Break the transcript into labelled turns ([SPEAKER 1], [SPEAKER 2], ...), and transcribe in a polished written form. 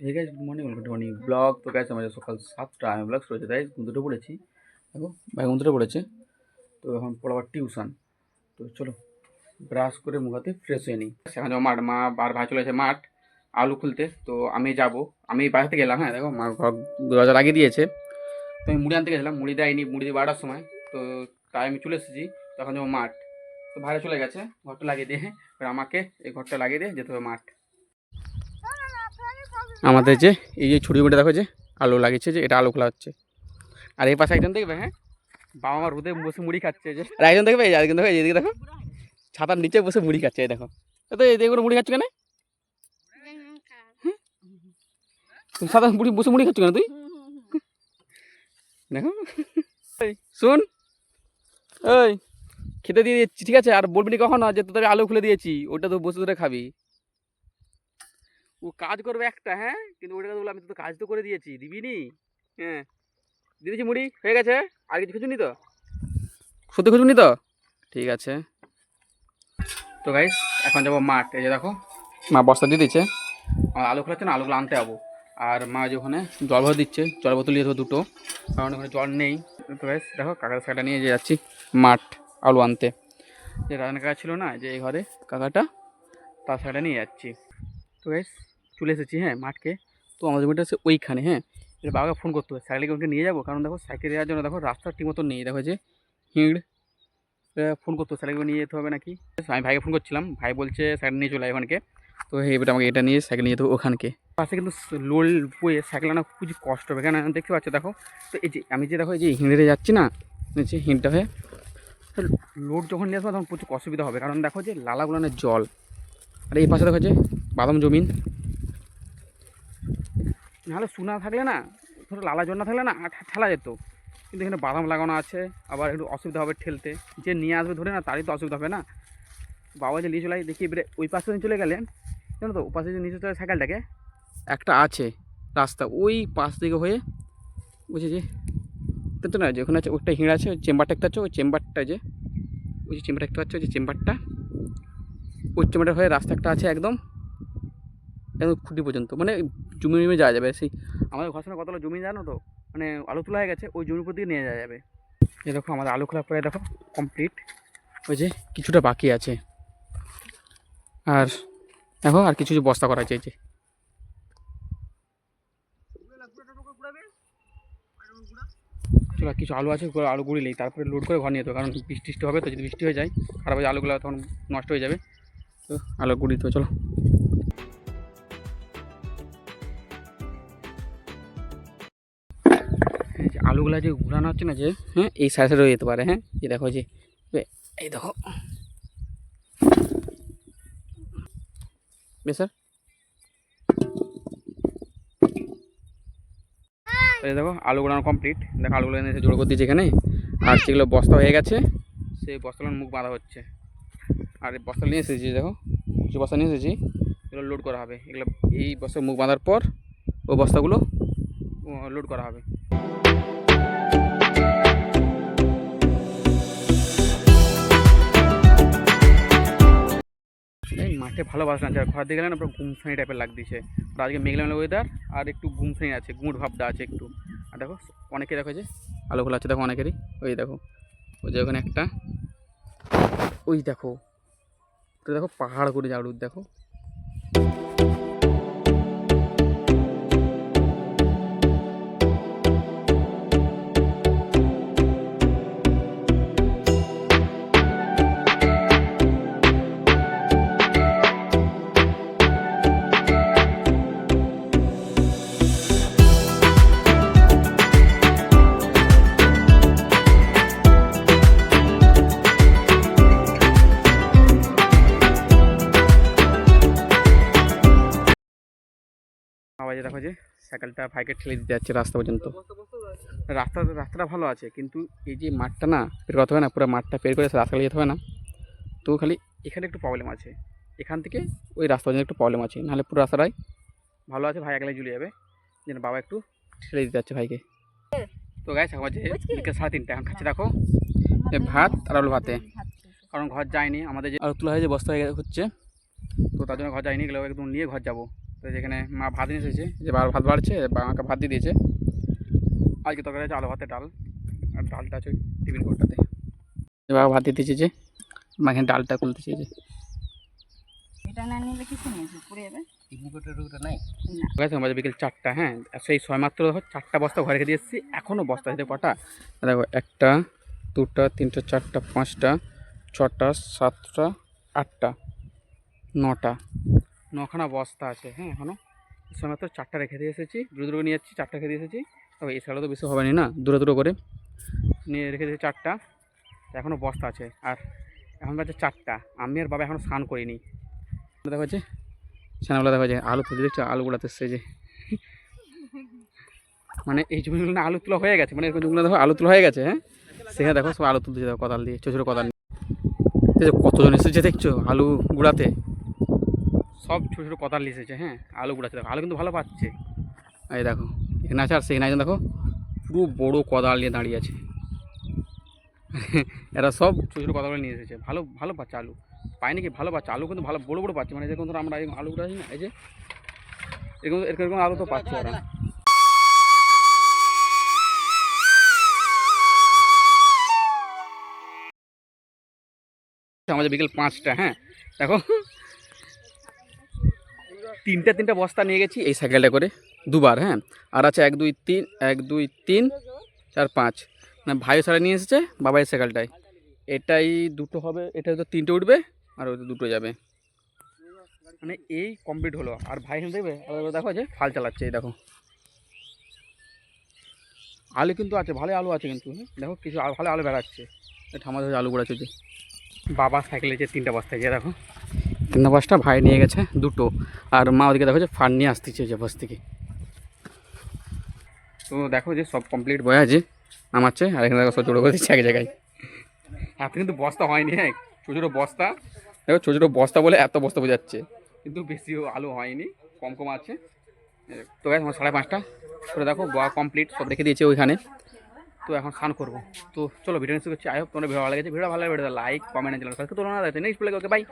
[SPEAKER 1] Hey guys, good morning, welcome to morning blog. তো guys আমাদের সকাল 7টা আমি ব্লগ শুরু হয়েছে। তাই ঘুমতে পড়েছি, দেখো ভাই ঘুমতে পড়েছে। তো এখন পড়াবার টিউশন। তো চলো ব্রাশ করে মুখ হাতে ফ্রেশ হয়ে নিই। এখন যাবো মাঠ, মা আর ভাই চলে এসে মাঠ আলু খুলতে। তো আমি যাব, আমি বাড়িতে গেলাম। হ্যাঁ দেখো মা ঘর দরজা লাগিয়ে দিয়েছে। তো আমি মুড়ি আনতে গেছিলাম, মুড়ি দেয়নি, মুড়ি দিয়ে 12টার সময়। তো তাই আমি চলে এসেছি। তখন যাবো মাঠ। তো ভাইরা চলে গেছে, ঘরটা লাগিয়ে দিয়ে এবার আমাকে এই ঘরটা লাগিয়ে দিয়ে যেতে হবে মাঠ। আমাদের যে এই যে ছুটি মুড়ে দেখো যে আলু লাগিয়েছে, যে এটা আলু খোলা হচ্ছে। আর এই পাশে একজন দেখবে, হ্যাঁ বাবা আমার রোদে বসে মুড়ি খাচ্ছে। যে আর একজন দেখবে, একজন দেখো এদিকে দেখো ছাতার নিচে বসে মুড়ি খাচ্ছে। এই দেখো, তো এদিকে মুড়ি খাচ্ছ কেন? তুমি ছাতার মুড়ি বসে মুড়ি খাচ্ছ কেন তুই? দেখো শোন, ওই খেতে দিয়ে দিচ্ছি, ঠিক আছে? আর বলবি না কখনো যে তোদের আলু খুলে দিয়েছি, ওটা তো বসে ধরে খাবি। ও কাজ করবে একটা, হ্যাঁ, কিন্তু ওটা বলে আমি তো কাজ তো করে দিয়েছি, দিবি নি? হ্যাঁ দিয়েছি, মুড়ি হয়ে গেছে। আর কিছু খুঁজুনি তো, সত্যি খুঁজুনি তো? ঠিক আছে। তো গাইস এখন যাবো মাঠ। এই যে দেখো মা বস্তা দিয়ে দিচ্ছে, আমার আলু খোলাচ্ছে না, আলুগুলো আনতে যাবো। আর মা যে ওখানে জল ভরে দিচ্ছে, জল বোতল নিয়ে দেবো দুটো, কারণ ওখানে জল নেই। তো গাইস দেখো কাকার সাইডটা নিয়ে যে যাচ্ছি মাঠ আলু আনতে। যে রান্না কাকা ছিল না, যে এই ঘরে কাকাটা, তার সাইডটা নিয়ে যাচ্ছি। তো গাইস চলে এসেছি হ্যাঁ মাঠকে। তো আমাদের জমিটা হচ্ছে ওইখানে। হ্যাঁ এর বাবাকে ফোন করতে হবে, সাইকেলকে ওকে নিয়ে যাবো, কারণ দেখো সাইকেল দেওয়ার জন্য দেখো রাস্তা ঠিক মতো নেই। দেখো যে হিঁড়, ফোন করতে হবে, সাইকেলকে নিয়ে যেতে হবে নাকি। আমি ভাইকে ফোন করছিলাম, ভাই বলছে সাইকেল নিয়ে চলে ওখানকে। তো এবার আমাকে এটা নিয়ে সাইকেল নিয়ে যেতে হবে ওখানকে। পাশে কিন্তু লোল বয়ে সাইকেল আনা খুবই কষ্ট হবে, কেন দেখতে পাচ্ছ দেখো। তো এই যে আমি যে দেখো এই যে হিঁড়ে যাচ্ছি না, যে হিঁড়টা হয়ে লোড যখন নিয়ে আসবো তখন প্রচুর অসুবিধা হবে, কারণ দেখো যে লালাগুলানের জল। আর এই পাশে দেখো যে বাদাম জমিন, নাহলে সুনা থাকলে না, ধরো লালা জল না থাকলে না ঠেলা যেত, কিন্তু এখানে বাদাম লাগানো আছে, আবার একটু অসুবিধা হবে ঠেলতে। যে নিয়ে আসবে ধরে না, তারই তো অসুবিধা হবে না। বাবা যে নিয়ে চলে দেখি এবারে ওই পাশে চলে গেলেন, জানো তো, ও পাশে যে নিচে চলে সাইকেলটাকে একটা আছে রাস্তা, ওই পাশ থেকে হয়ে বুঝছি যে তো না, যে ওখানে আছে ওইটা হিঁড় আছে, ওই চেম্বারটা একটা আছে, ওই চেম্বারটা যে ওই যে চেম্বারটা একটা আছে, ওই যে চেম্বারটা, ওই চেম্বারটা হয়ে রাস্তা একটা আছে একদম একদম খুঁটি পর্যন্ত, মানে জমি যাওয়া যাবে। সেই আমাদের ঘর সামনে কতগুলো জমি জানো তো, মানে আলু তোলা হয়ে গেছে, ওই জমির উপর দিয়ে নিয়ে যাওয়া যাবে। এই দেখো আমাদের আলু খোলা পরে দেখো কমপ্লিট, ওই যে কিছুটা বাকি আছে। আর দেখো আর কিছু বস্তা করা আছে, এই যে চলো কিছু আলু আছে, আলু গুঁড়িলেই তারপরে লোড করে ঘর নিয়ে যেতে হবে, কারণ বৃষ্টি হবে তো, যদি বৃষ্টি হয়ে যায় খারাপ হয়ে যায় আলুগুলো তখন নষ্ট হয়ে যাবে। তো আলু গুঁড়িতে হবে, চলো। আলুগুলা যে ঘুরানো হচ্ছে না, যে হ্যাঁ এই সাইডে রয়ে যেতে পারে। হ্যাঁ এই দেখো যে এই দেখো স্যার, এই দেখো আলু ঘোরানো কমপ্লিট। দেখো আলুগুলো এনে জোড়ো করে দিয়েছে এখানে। আর সেগুলো বস্তা হয়ে গেছে, সেই বস্তাগুলোর মুখ বাঁধা হচ্ছে। আর এই বস্তা নিয়ে এসেছি, দেখো যে বস্তা নিয়ে এসেছি এগুলো লোড করা হবে। এগুলো এই বস্তার মুখ বাঁধার পর ওই বস্তাগুলো লোড করা হবে। এই মাঠে ভালো বাস আছে, আর ঘর দিয়ে গেলে না পুরো গুমসানি টাইপের লাগতেছে। আর আজকে মেঘলা মেঘলা ওয়েদার, আর একটু গুমসানি আছে, গুঁড় ভাবটা আছে একটু। আর দেখো অনেকে দেখো যে আলুগুলো আছে, দেখো অনেকেরই, ওই দেখো ওই যে ওখানে একটা, ওই দেখো ওটা দেখো পাহাড় করে আলু দেখো। আবার যে দেখো যে সাইকেলটা ভাইকে ঠেলে দিতে যাচ্ছে রাস্তা পর্যন্ত। রাস্তাটা ভালো আছে, কিন্তু এই যে মাঠটা না পের করতে হবে না, পুরো মাঠটা পের করে রাস্তা যেতে হবে না। তো খালি এখানে একটু প্রবলেম আছে, এখান থেকে ওই রাস্তা পর্যন্ত একটু প্রবলেম আছে, নাহলে পুরো রাস্তাটাই ভালো আছে। ভাই একলাই ঝুলে যাবে, যেন বাবা একটু ঠেলে দিতে যাচ্ছে ভাইকে। তো গাইস আমার যে বিকেল 3:30 এখন খাচ্ছি দেখো ভাত আর আলু ভাতে, কারণ ঘর যায়নি আমাদের, যে আলু তোলা হয়ে যে বস্তা হয়ে হচ্ছে, তো তার জন্য ঘর যায়নি, এগুলো একদম নিয়ে ঘর যাবো। তো যেখানে মা ভাত নিয়ে এসেছে, যে ভাত বাড়ছে বা আমাকে ভাত দিয়ে দিয়েছে। আজকে তরকারি আছে আলু ভাতে ডাল, আর ডালটা আছে টিফিন কোটাতে। এবার ভাত দিতে চেয়েছে, মা এখানে ডালটা খুলতে চেয়েছে।
[SPEAKER 2] এটা না নিলে কিছু নেই, পড়ে যাবে।
[SPEAKER 1] বাজে বিকেল 4টা। হ্যাঁ, সেই সবেমাত্র দেখো 4টা বস্তা ঘরে রেখে দিয়ে এসেছি, এখনও বস্তা আছে কটা দেখো, 1টা 2টা 3টা 4টা 5টা 6টা 7টা 8টা 9টা 9খানা বস্তা আছে। হ্যাঁ, এখনও সবেমাত্র 4টা রেখে দিয়ে এসেছি, দ্রুত নিয়ে যাচ্ছি। 4টা রেখে দিয়ে এসেছি, তবে এই সাইডে তো বেশি হবে না, দূরে করে নিয়ে রেখে দিয়েছি 4টা। এখনও বস্তা আছে। আর এখন বাজে 4টা, আমি আর বাবা এখনও স্নান করিনি। দেখা যাচ্ছে ছানাগুলো, দেখা যায় আলু তুলে দেখছো, আলুগুলো তো যে মানে এই জমিগুলো না আলু তোলা হয়ে গেছে, মানে এরকম জমিগুলো দেখো আলু তোলা হয়ে গেছে। হ্যাঁ, সেখানে দেখো সব আলু তুলতে দেখো কোদাল দিয়ে, ছোটো ছোটো কোদাল নিয়ে। কতজন এসেছে দেখছো আলু গুঁড়াতে, সব ছোটো ছোটো কোদাল নিয়ে এসেছে। হ্যাঁ, আলু গুঁড়াতে দেখো, আলু কিন্তু ভালো পাচ্ছে। এই দেখো এখানে আছে, আর সেখানে একজন দেখো পুরো বড়ো কোদাল নিয়ে দাঁড়িয়ে আছে। এরা সব ছোটো ছোটো কোদাল নিয়ে এসেছে, ভালো ভালো পাচ্ছে আলু, পায় নাকি ভালো পাচ্ছে আলু, কিন্তু ভালো বড়ো বড়ো পাচ্ছে। মানে যেরকম ধরো আমরা আলুগুলো আছি না, এই যে এরকম এরকম আলু তো পাচ্ছে ওরা। আমাদের বিকেল 5টা। হ্যাঁ, দেখো তিনটা বস্তা নিয়ে গেছি এই সাইকেলটা করে দুবার। হ্যাঁ, আর আছে 1 2 3 1 2 3 4 5, মানে ভাই সারা নিয়ে এসেছে বাবা এই সাইকেলটায়। এটাই দুটো হবে, এটা তো 3টে উঠবে, আর ওই দুটো যাবে, মানে এই কমপ্লিট হলো। আর ভাই এখানে দেখবে দেখো যে ফাল চালাচ্ছে। এই দেখো আলু কিন্তু আছে, ভালো আলু আছে কিন্তু। দেখো কিছু ভালো আলু বেড়াচ্ছে, ঠামা ধরে আলু গুঁড়া চলছে। বাবা সাইকেলে যে 3টা বস্তা গিয়ে দেখো 3টা বস্তা, ভাই নিয়ে গেছে দুটো, আর মা ওদিকে দেখো যে ফান নিয়ে আসতেছে যে বস থেকে। তো দেখো যে সব কমপ্লিট বয়ে আছে নামাচ্ছে, আর এখানে দেখো সব জোড়ো করে দিচ্ছে এক জায়গায়। এত কিন্তু বস্তা হয়নি। হ্যাঁ, ছোটো ছোটো বস্তা দেখো, ছোটো ছোটো বস্তা বলে এত বস্তা বোঝাচ্ছে, কিন্তু বেশি আলু হয়নি, কম কম আছে। তো এখন 5:30 করে দেখো বয়া কমপ্লিট, সব রেখে দিয়েছে ওইখানে। তো এখন স্নান করবো। তো চলো ভিডিও শুরু করছি। আই হোপ তোমার ভিডিও ভালো লেগেছে। ভিডিও ভালো লাগে video like comment channel subscribe করতে না। Next video okay bye.